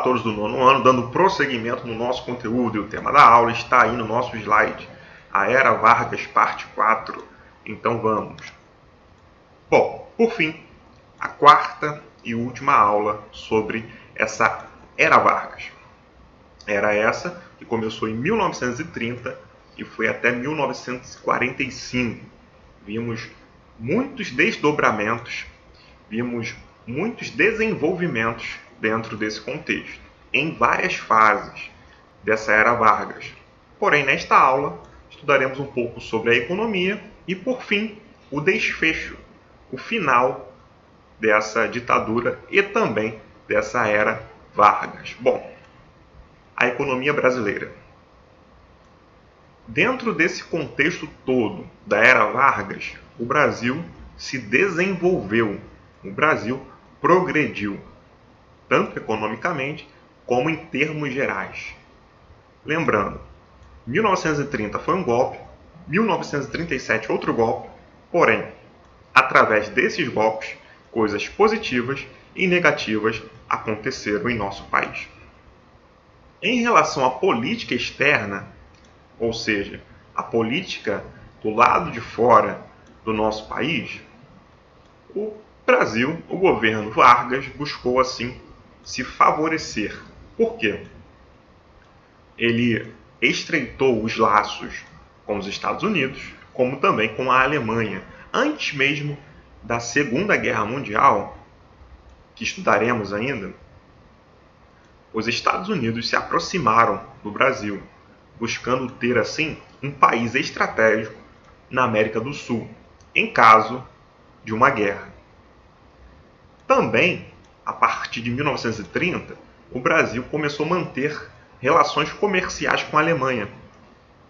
todos do nono ano, dando prosseguimento no nosso conteúdo, e o tema da aula está aí no nosso slide, a Era Vargas, parte 4. Então vamos. Bom, por fim, a quarta e última aula sobre essa Era Vargas. Era essa que começou em 1930 e foi até 1945. Vimos muitos desdobramentos, vimos muitos desenvolvimentos dentro desse contexto, em várias fases dessa Era Vargas. Porém, nesta aula, estudaremos um pouco sobre a economia e, por fim, o desfecho, o final dessa ditadura e também dessa Era Vargas. Bom, a economia brasileira. Dentro desse contexto todo da Era Vargas, o Brasil se desenvolveu, o Brasil progrediu, tanto economicamente como em termos gerais. Lembrando, 1930 foi um golpe, 1937 outro golpe, porém, através desses golpes, coisas positivas e negativas aconteceram em nosso país. Em relação à política externa, ou seja, a política do lado de fora do nosso país, o Brasil, o governo Vargas, buscou assim se favorecer. Por quê? Ele estreitou os laços com os Estados Unidos, como também com a Alemanha. Antes mesmo da Segunda Guerra Mundial, que estudaremos ainda, os Estados Unidos se aproximaram do Brasil, buscando ter assim um país estratégico na América do Sul, em caso de uma guerra. Também, a partir de 1930, o Brasil começou a manter relações comerciais com a Alemanha.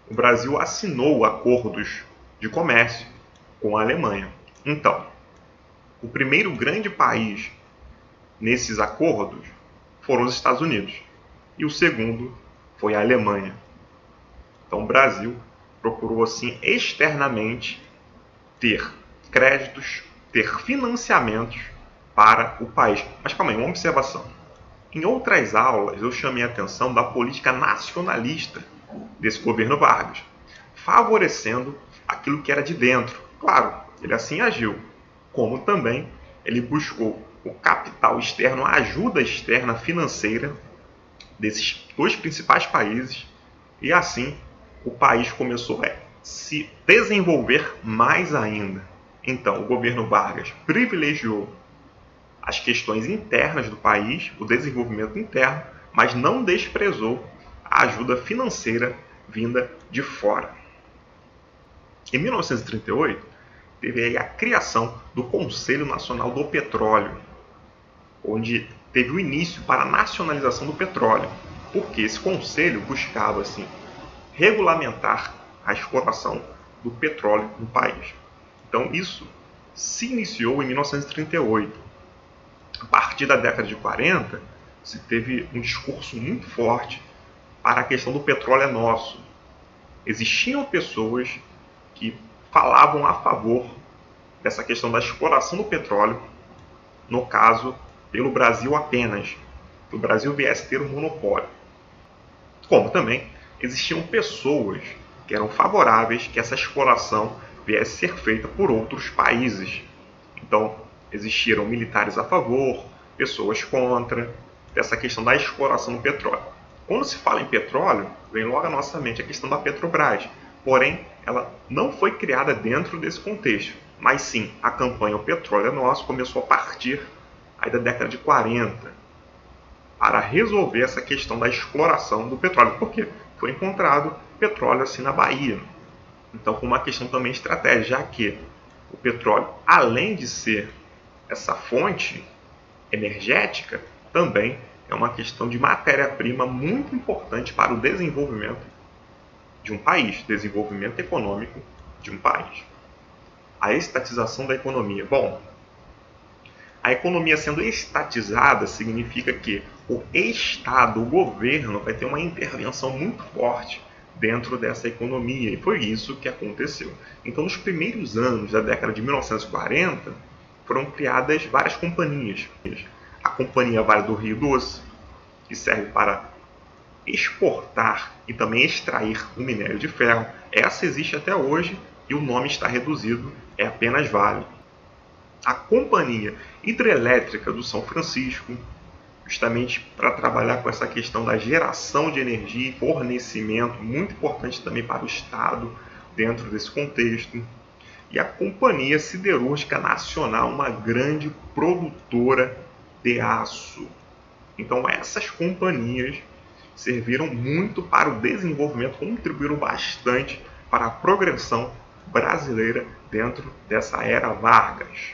O Brasil assinou acordos de comércio com a Alemanha. Então, o primeiro grande país nesses acordos foram os Estados Unidos e o segundo foi a Alemanha. Então, o Brasil procurou assim externamente ter créditos, ter financiamentos para o país. Mas calma aí, uma observação. Em outras aulas eu chamei a atenção da política nacionalista desse governo Vargas, favorecendo aquilo que era de dentro. Claro, ele assim agiu, como também ele buscou o capital externo, a ajuda externa financeira desses dois principais países, e assim o país começou a se desenvolver mais ainda. Então, o governo Vargas privilegiou as questões internas do país, o desenvolvimento interno, mas não desprezou a ajuda financeira vinda de fora. Em 1938, teve aí a criação do Conselho Nacional do Petróleo, onde teve o início para a nacionalização do petróleo, porque esse conselho buscava assim regulamentar a exploração do petróleo no país. Então isso se iniciou em 1938. A partir da década de 40, se teve um discurso muito forte para a questão do petróleo é nosso. Existiam pessoas que falavam a favor dessa questão da exploração do petróleo, no caso, pelo Brasil apenas, que o Brasil viesse ter um monopólio. Como também existiam pessoas que eram favoráveis que essa exploração viesse ser feita por outros países. Então, existiram militares a favor, pessoas contra, dessa questão da exploração do petróleo. Quando se fala em petróleo, vem logo à nossa mente a questão da Petrobras. Porém, ela não foi criada dentro desse contexto, mas sim, a campanha O Petróleo é Nosso começou a partir aí da década de 40 para resolver essa questão da exploração do petróleo, porque foi encontrado petróleo assim na Bahia. Então, foi uma questão também estratégica, já que o petróleo, além de ser essa fonte energética, também é uma questão de matéria-prima muito importante para o desenvolvimento de um país, desenvolvimento econômico de um país. A estatização da economia. Bom, a economia sendo estatizada significa que o Estado, o governo, vai ter uma intervenção muito forte dentro dessa economia, e foi isso que aconteceu. Então, nos primeiros anos da década de 1940, foram criadas várias companhias. A Companhia Vale do Rio Doce, que serve para exportar e também extrair o minério de ferro, essa existe até hoje e o nome está reduzido, é apenas Vale. A Companhia Hidrelétrica do São Francisco, justamente para trabalhar com essa questão da geração de energia e fornecimento, muito importante também para o Estado dentro desse contexto. E a Companhia Siderúrgica Nacional, uma grande produtora de aço. Então essas companhias serviram muito para o desenvolvimento, contribuíram bastante para a progressão brasileira dentro dessa era Vargas.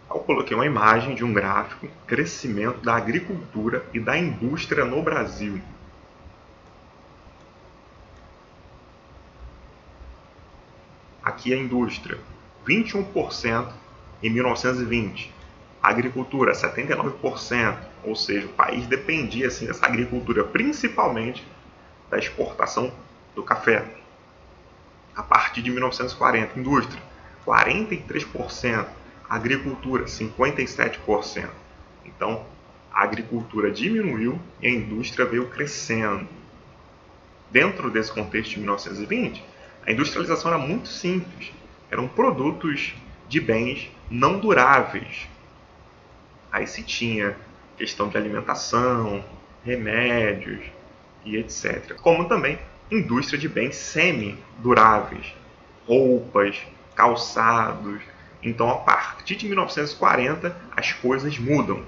Eu coloquei uma imagem de um gráfico, crescimento da agricultura e da indústria no Brasil. Aqui a indústria, 21% em 1920. A agricultura, 79%. Ou seja, o país dependia assim, dessa agricultura, principalmente da exportação do café. A partir de 1940, indústria, 43%. Agricultura, 57%. Então, a agricultura diminuiu e a indústria veio crescendo. Dentro desse contexto de 1920, a industrialização era muito simples. Eram produtos de bens não duráveis. Aí se tinha questão de alimentação, remédios e etc. Como também indústria de bens semi-duráveis, roupas, calçados. Então, a partir de 1940, as coisas mudam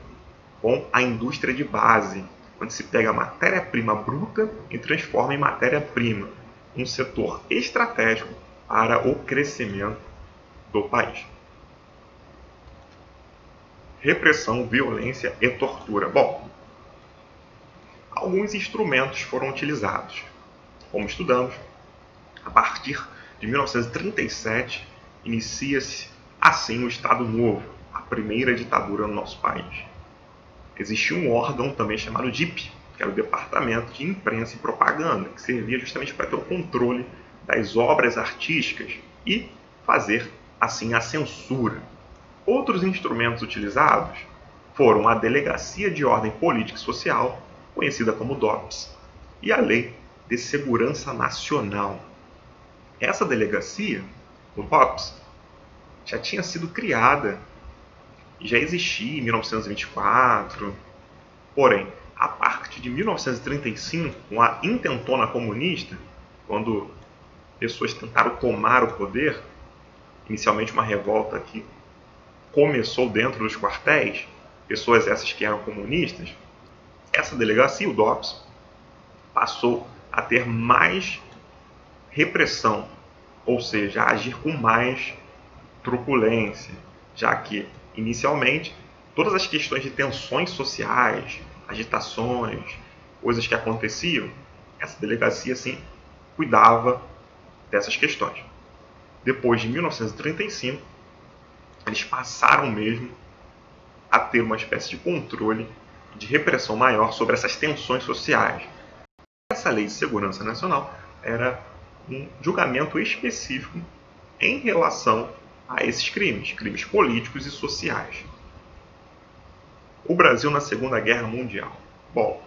com a indústria de base, onde se pega a matéria-prima bruta e transforma em matéria-prima, um setor estratégico para o crescimento do país. Repressão, violência e tortura. Bom, alguns instrumentos foram utilizados. Como estudamos, a partir de 1937, inicia-se assim o Estado Novo, a primeira ditadura no nosso país. Existia um órgão também chamado DIP, que era o Departamento de Imprensa e Propaganda, que servia justamente para ter o controle das obras artísticas e fazer assim a censura. Outros instrumentos utilizados foram a Delegacia de Ordem Política e Social, conhecida como DOPS, e a Lei de Segurança Nacional. Essa delegacia, o DOPS, já tinha sido criada e já existia em 1924. Porém, a partir de 1935, com a intentona comunista, quando pessoas tentaram tomar o poder, inicialmente uma revolta que começou dentro dos quartéis, pessoas essas que eram comunistas, essa delegacia, o DOPS, passou a ter mais repressão, ou seja, a agir com mais truculência, já que, inicialmente, todas as questões de tensões sociais, agitações, coisas que aconteciam, essa delegacia, sim, cuidava dessas questões. Depois de 1935, eles passaram mesmo a ter uma espécie de controle de repressão maior sobre essas tensões sociais. Essa Lei de Segurança Nacional era um julgamento específico em relação a esses crimes políticos e sociais. O Brasil na Segunda Guerra Mundial. Bom,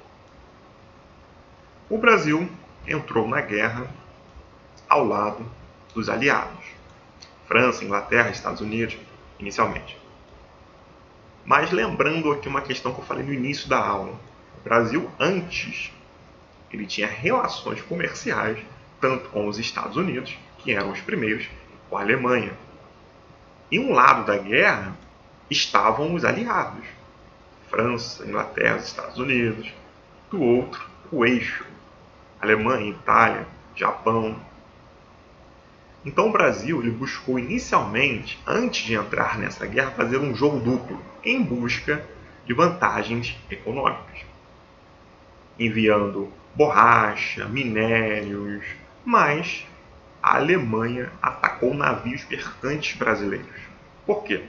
o Brasil entrou na guerra ao lado dos aliados, França, Inglaterra, Estados Unidos, inicialmente. Mas lembrando aqui uma questão que eu falei no início da aula, o Brasil antes ele tinha relações comerciais tanto com os Estados Unidos, que eram os primeiros, com a Alemanha. Em um lado da guerra estavam os aliados, França, Inglaterra, Estados Unidos. Do outro, o eixo, Alemanha, Itália, Japão. Então o Brasil ele buscou inicialmente, antes de entrar nessa guerra, fazer um jogo duplo, em busca de vantagens econômicas, enviando borracha, minérios, mas a Alemanha atacou navios mercantes brasileiros. Por quê?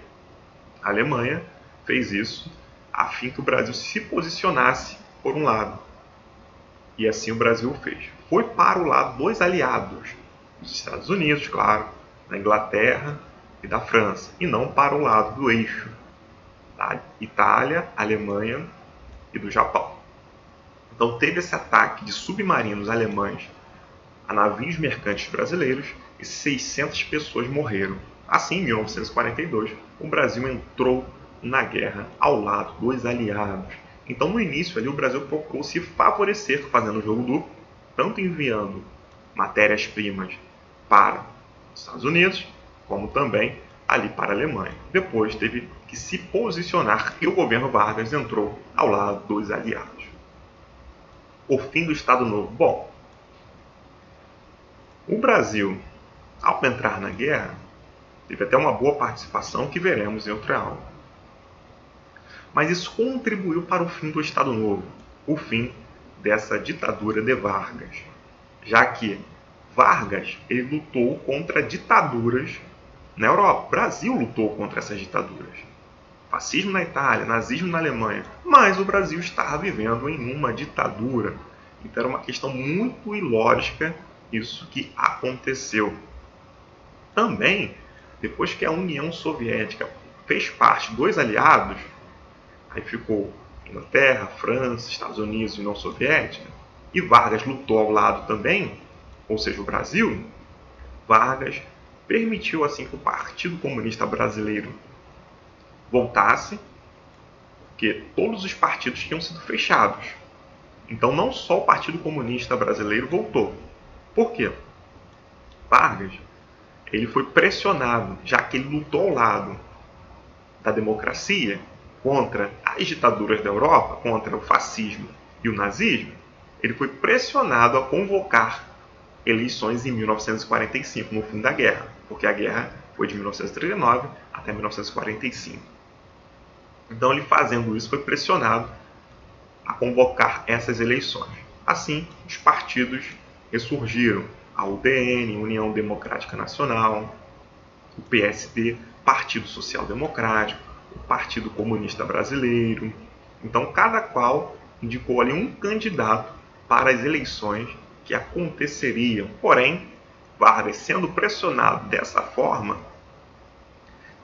A Alemanha fez isso a fim que o Brasil se posicionasse por um lado. E assim o Brasil fez. Foi para o lado dos aliados, dos Estados Unidos, claro, da Inglaterra e da França, e não para o lado do eixo, da Itália, Alemanha e do Japão. Então teve esse ataque de submarinos alemães a navios mercantes brasileiros e 600 pessoas morreram. Assim, em 1942, o Brasil entrou na guerra ao lado dos aliados. Então, no início, ali, o Brasil procurou se favorecer fazendo o jogo duplo, tanto enviando matérias-primas para os Estados Unidos, como também ali para a Alemanha. Depois teve que se posicionar e o governo Vargas entrou ao lado dos aliados. O fim do Estado Novo. Bom, o Brasil, ao entrar na guerra, teve até uma boa participação que veremos em outra aula. Mas isso contribuiu para o fim do Estado Novo, o fim dessa ditadura de Vargas, já que Vargas ele lutou contra ditaduras na Europa. O Brasil lutou contra essas ditaduras. Fascismo na Itália, nazismo na Alemanha, mas o Brasil estava vivendo em uma ditadura. Então era uma questão muito ilógica isso que aconteceu. Também, depois que a União Soviética fez parte dos aliados, aí ficou Inglaterra, França, Estados Unidos e União Soviética, e Vargas lutou ao lado também, ou seja, o Brasil, Vargas permitiu assim que o Partido Comunista Brasileiro voltasse, porque todos os partidos tinham sido fechados. Então não só o Partido Comunista Brasileiro voltou. Por quê? Vargas ele foi pressionado, já que ele lutou ao lado da democracia contra as ditaduras da Europa, contra o fascismo e o nazismo, ele foi pressionado a convocar eleições em 1945, no fim da guerra, porque a guerra foi de 1939 até 1945. Então ele fazendo isso foi pressionado a convocar essas eleições. Assim, os partidos ressurgiram. A UDN, União Democrática Nacional, o PSD, Partido Social Democrático, o Partido Comunista Brasileiro. Então, cada qual indicou ali um candidato para as eleições que aconteceriam. Porém, Vargas, sendo pressionado dessa forma,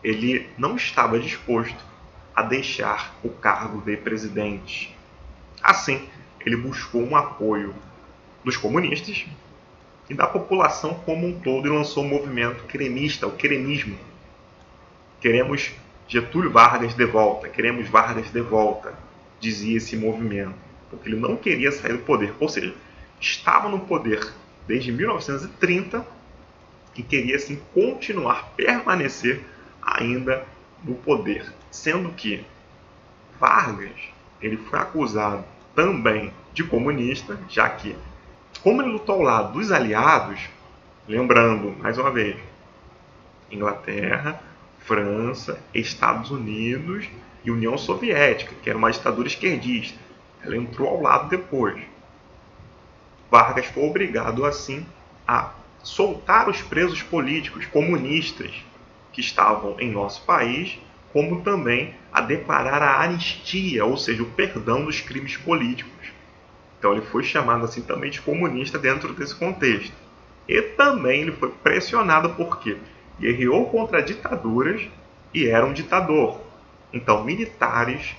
ele não estava disposto a deixar o cargo de presidente. Assim, ele buscou um apoio dos comunistas e da população como um todo e lançou o movimento cremista, o cremismo. Queremos Getúlio Vargas de volta, queremos Vargas de volta, dizia esse movimento, porque ele não queria sair do poder, ou seja, estava no poder desde 1930 e queria assim continuar, permanecer ainda no poder, sendo que Vargas ele foi acusado também de comunista, já que como ele lutou ao lado dos aliados, lembrando, mais uma vez, Inglaterra, França, Estados Unidos e União Soviética, que era uma ditadura esquerdista. Ela entrou ao lado depois. Vargas foi obrigado, assim, a soltar os presos políticos comunistas que estavam em nosso país, como também a declarar a anistia, ou seja, o perdão dos crimes políticos. Então ele foi chamado assim também de comunista dentro desse contexto. E também ele foi pressionado porque guerreou contra ditaduras e era um ditador. Então militares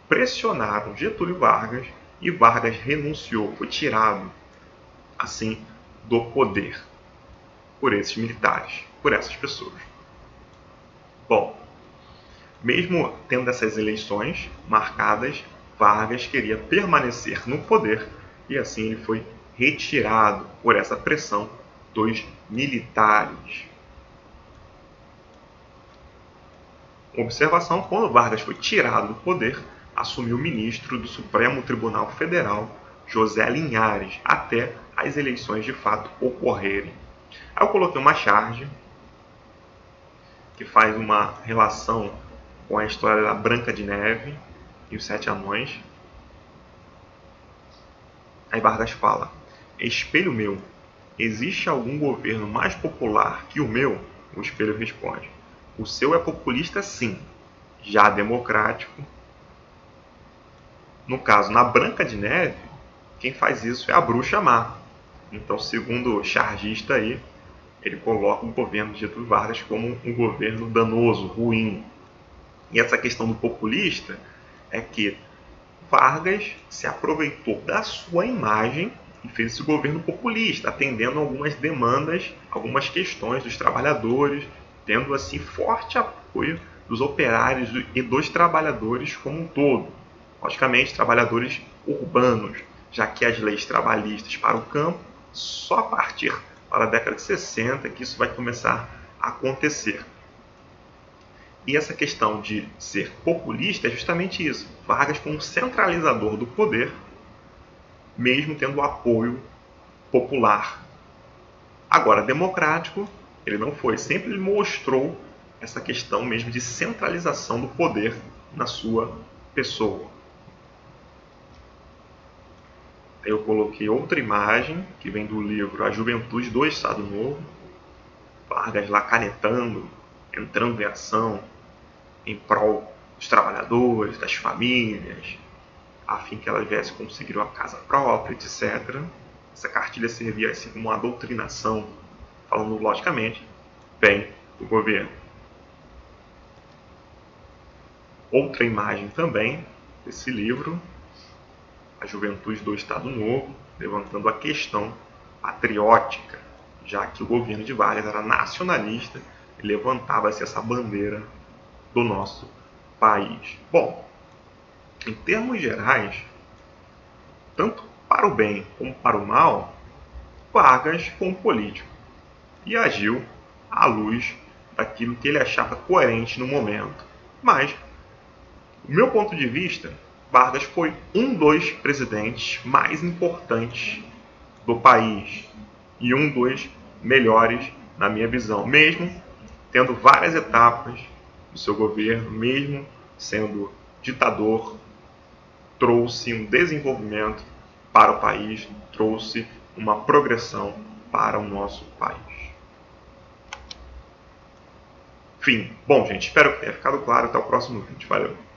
pressionaram Getúlio Vargas e Vargas renunciou, foi tirado assim do poder por esses militares, por essas pessoas. Bom, mesmo tendo essas eleições marcadas, Vargas queria permanecer no poder e assim ele foi retirado por essa pressão dos militares. Observação: quando Vargas foi tirado do poder, assumiu o ministro do Supremo Tribunal Federal, José Linhares, até as eleições de fato ocorrerem. Aí eu coloquei uma charge que faz uma relação com a história da Branca de Neve e os Sete Anões. Aí Vargas fala: espelho meu, existe algum governo mais popular que o meu? O espelho responde: o seu é populista sim, já democrático. No caso, na Branca de Neve, quem faz isso é a bruxa má. Então, segundo o chargista aí, ele coloca o governo de Getúlio Vargas como um governo danoso, ruim. E essa questão do populista é que Vargas se aproveitou da sua imagem e fez esse governo populista, atendendo algumas demandas, algumas questões dos trabalhadores, tendo assim forte apoio dos operários e dos trabalhadores como um todo. Logicamente, trabalhadores urbanos, já que as leis trabalhistas para o campo, só a partir da década de 60 que isso vai começar a acontecer. E essa questão de ser populista é justamente isso. Vargas foi um centralizador do poder, mesmo tendo apoio popular. Agora, democrático, ele não foi. Sempre ele mostrou essa questão mesmo de centralização do poder na sua pessoa. Eu coloquei outra imagem que vem do livro A Juventude do Estado Novo. Vargas lá canetando, entrando em ação em prol dos trabalhadores, das famílias, a fim que elas viessem conseguir uma casa própria, etc. Essa cartilha servia assim como uma doutrinação, falando logicamente bem do governo. Outra imagem também desse livro, A Juventude do Estado Novo, levantando a questão patriótica, já que o governo de Vargas era nacionalista e levantava-se essa bandeira do nosso país. Bom, em termos gerais, tanto para o bem como para o mal, Vargas foi um político e agiu à luz daquilo que ele achava coerente no momento. Mas, do meu ponto de vista, Vargas foi um dos presidentes mais importantes do país e um dos melhores na minha visão, mesmo tendo várias etapas do seu governo, mesmo sendo ditador, trouxe um desenvolvimento para o país, trouxe uma progressão para o nosso país. Fim. Bom, gente, espero que tenha ficado claro. Até o próximo vídeo. Valeu!